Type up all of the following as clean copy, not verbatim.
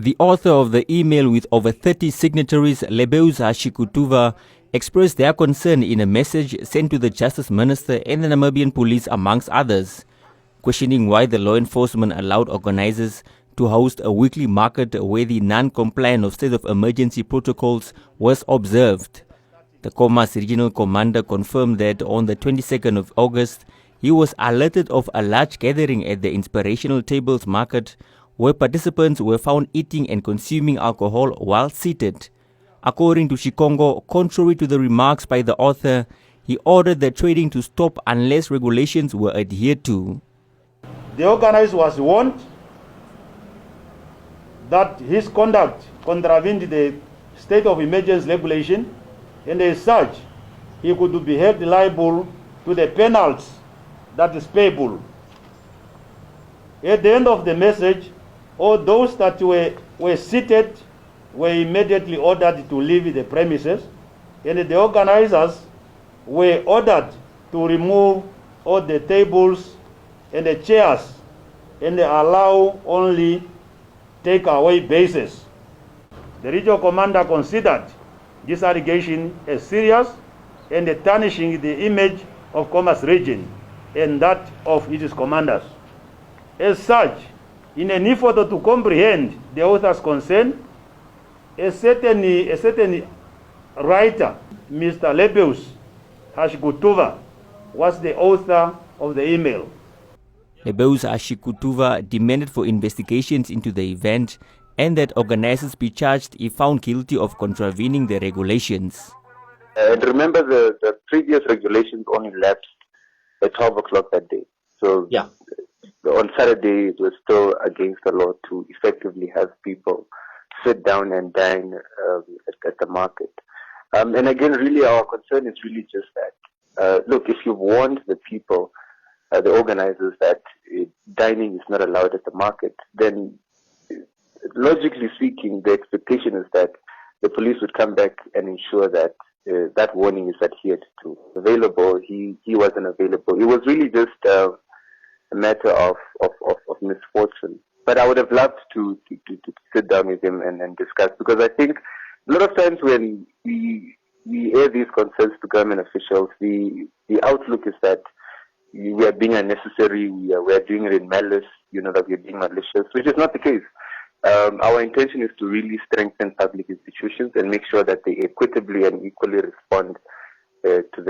The author of the email with over 30 signatories, Lebeuza Shikutuva, expressed their concern in a message sent to the Justice Minister and the Namibian Police, amongst others, questioning why the law enforcement allowed organizers to host a weekly market where the non-compliance of state of emergency protocols was observed. The Khomas regional commander confirmed that on the 22nd of August, he was alerted of a large gathering at the Inspirational Tables market where participants were found eating and consuming alcohol while seated. According to Shikongo, contrary to the remarks by the author, he ordered the trading to stop unless regulations were adhered to. The organizer was warned that his conduct contravened the state of emergency regulation, and as such, he could be held liable to the penalties that is payable. At the end of the message, all those that were seated were immediately ordered to leave the premises, and the organizers were ordered to remove all the tables and the chairs and allow only take-away bases. The regional commander considered this allegation as serious and tarnishing the image of Khomas region and that of its commanders. As such, in an effort to comprehend the author's concern, a certain writer, Mr. Lebeuza Shikutuva, was the author of the email. Lebeuza Shikutuva demanded for investigations into the event and that organizers be charged if found guilty of contravening the regulations. And remember, the previous regulations only lapsed at 12 o'clock that day. So yeah, on Saturday, it was still against the law to effectively have people sit down and dine at the market. And again, really, our concern is really just that. Look, if you've warned the people, the organizers, that dining is not allowed at the market, then logically speaking, the expectation is that the police would come back and ensure that that warning is adhered to. Available, he wasn't available. It was really just a matter of misfortune. But I would have loved to sit down with him and discuss, because I think a lot of times when we air these concerns to government officials, the outlook is that we are being unnecessary, we are doing it in malice, that we are being malicious, which is not the case. Our intention is to really strengthen public institutions and make sure that they equitably and equally respond to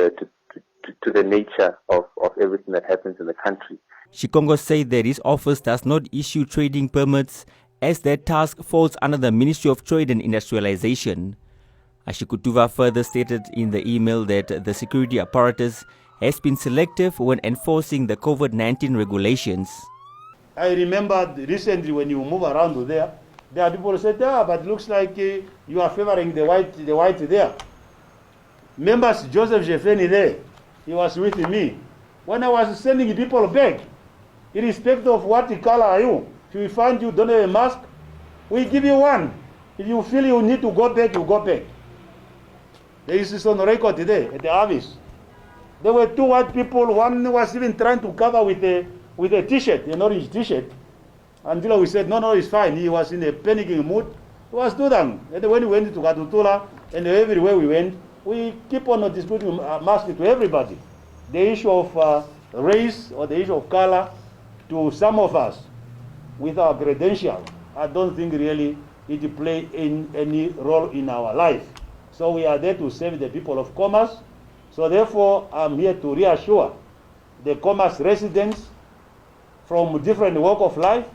the nature of everything that happens in the country. Shikongo said that his office does not issue trading permits, as that task falls under the Ministry of Trade and Industrialization. Shikutuva further stated in the email that the security apparatus has been selective when enforcing the COVID-19 regulations. I remember recently when you move around there are people who said, but it looks like you are favoring the white there. Members Joseph Shikongo there, he was with me. When I was sending people back, irrespective of what color are you, if we find you don't have a mask, we give you one. If you feel you need to go back, you go back. There is this on record today at the office. There were two white people, one was even trying to cover with a t-shirt, an orange t-shirt. Until we said, no, it's fine. He was in a panicking mood. He was too done. And when we went to Katutula, and everywhere we went, we keep on distributing masks to everybody. The issue of race or the issue of color, to some of us, with our credential, I don't think really it play any role in our life. So we are there to serve the people of Khomas. So therefore, I'm here to reassure the Khomas residents from different walk of life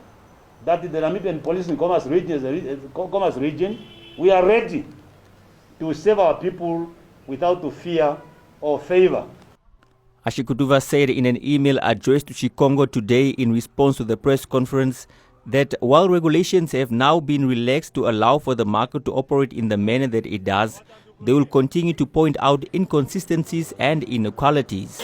that the Namibian Police in Khomas region, we are ready to serve our people without fear or favor. Shikutuva said in an email addressed to Shikongo today in response to the press conference that while regulations have now been relaxed to allow for the market to operate in the manner that it does, they will continue to point out inconsistencies and inequalities.